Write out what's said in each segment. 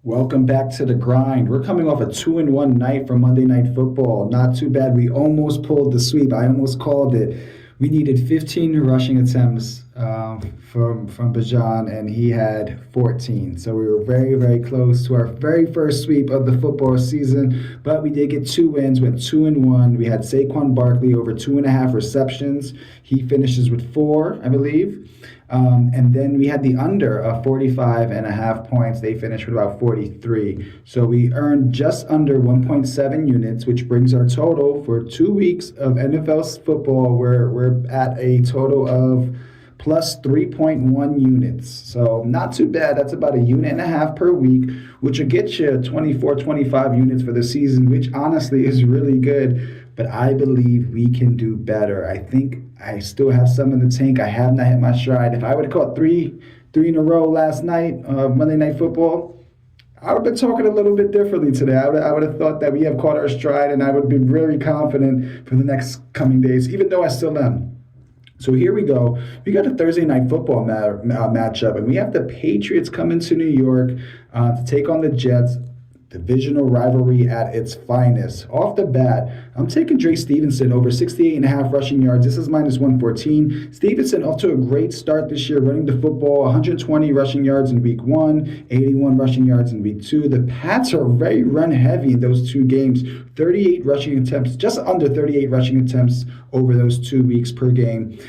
Welcome back to the grind. We're coming off a 2-1 night for Monday Night Football. Not too bad. We almost pulled the sweep. I almost called it. We needed 15 rushing attempts from Bajan, and he had 14. So we were very, very close to our very first sweep of the football season. But we did get two wins. Went 2-1. We had Saquon Barkley over 2.5 receptions. He finishes with 4, I believe. And then we had the under of 45.5 points. They finished with about 43. So we earned just under 1.7 units, which brings our total for 2 weeks of NFL football. We're at a total of plus 3.1 units. So not too bad. That's about a unit and a half per week, which will get you 24, 25 units for the season, which honestly is really good. But I believe we can do better. I think I still have some in the tank. I have not hit my stride. If I would have caught three in a row last night, Monday Night Football, I would have been talking a little bit differently today. I would have thought that we have caught our stride, and I would be very confident for the next coming days, even though I still am. So here we go. We got a Thursday Night Football matchup, and we have the Patriots coming to New York to take on the Jets. Divisional rivalry at its finest. Off the bat, I'm taking Drake Stevenson over 68.5 rushing yards. This is minus 114. Stevenson off to a great start this year, running the football, 120 rushing yards in week 1, 81 rushing yards in week 2. The Pats are very run heavy in those 2 games. 38 rushing attempts, just under 38 rushing attempts over those 2 weeks per game.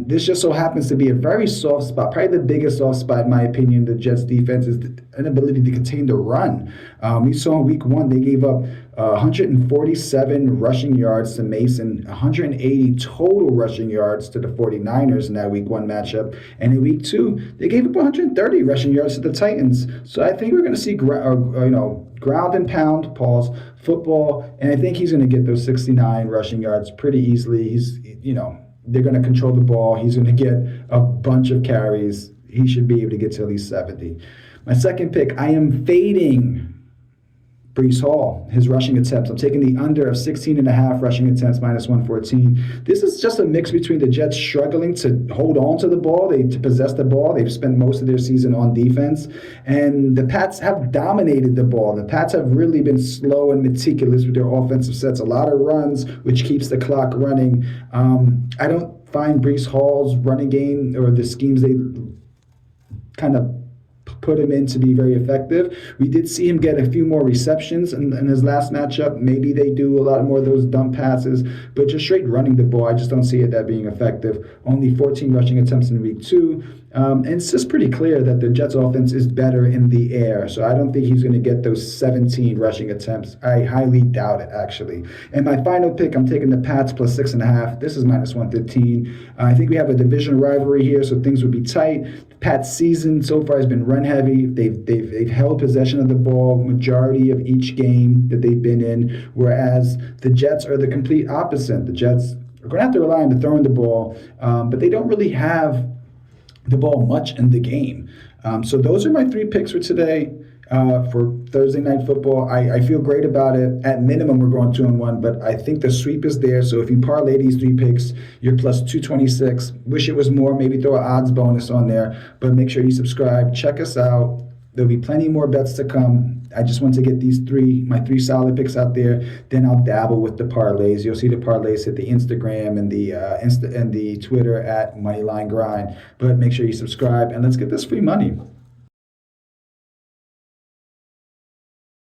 This just so happens to be a very soft spot, probably the biggest soft spot in my opinion. The Jets defense is the inability to contain the run. We saw in week 1 they gave up 147 rushing yards to Mason, 180 total rushing yards to the 49ers in that week 1 matchup. And in week 2, they gave up 130 rushing yards to the Titans. So I think we're going to see ground and pound, Paul's football, and I think he's going to get those 69 rushing yards pretty easily. They're going to control the ball. He's going to get a bunch of carries. He should be able to get to at least 70. My second pick, I am fading Breece Hall, his rushing attempts. I'm taking the under of 16.5 rushing attempts, minus 114. This is just a mix between the Jets struggling to hold on to the ball, to possess the ball. They've spent most of their season on defense. And the Pats have dominated the ball. The Pats have really been slow and meticulous with their offensive sets. A lot of runs, which keeps the clock running. I don't find Breece Hall's running game or the schemes they kind of put him in to be very effective. We did see him get a few more receptions in his last matchup. Maybe they do a lot more of those dump passes, but just straight running the ball, I just don't see it that being effective. Only 14 rushing attempts in week 2. And it's just pretty clear that the Jets offense is better in the air. So I don't think he's going to get those 17 rushing attempts. I highly doubt it, actually. And my final pick, I'm taking the Pats plus 6.5. This is minus 115. I think we have a division rivalry here, so things would be tight. The Pats season so far has been run heavy. They've held possession of the ball majority of each game that they've been in, whereas the Jets are the complete opposite. The Jets are going to have to rely on the throwing the ball, but they don't really have the ball much in the game. So those are my 3 picks for today for Thursday Night Football. I feel great about it. At minimum, we're going 2-1, but I think the sweep is there. So if you parlay these 3 picks, you're plus 226. Wish it was more. Maybe throw an odds bonus on there, but make sure you subscribe. Check us out. There'll be plenty more bets to come. I just want to get my 3 solid picks out there. Then I'll dabble with the parlays. You'll see the parlays hit the Instagram and the Twitter at Moneyline Grind. But make sure you subscribe and let's get this free money.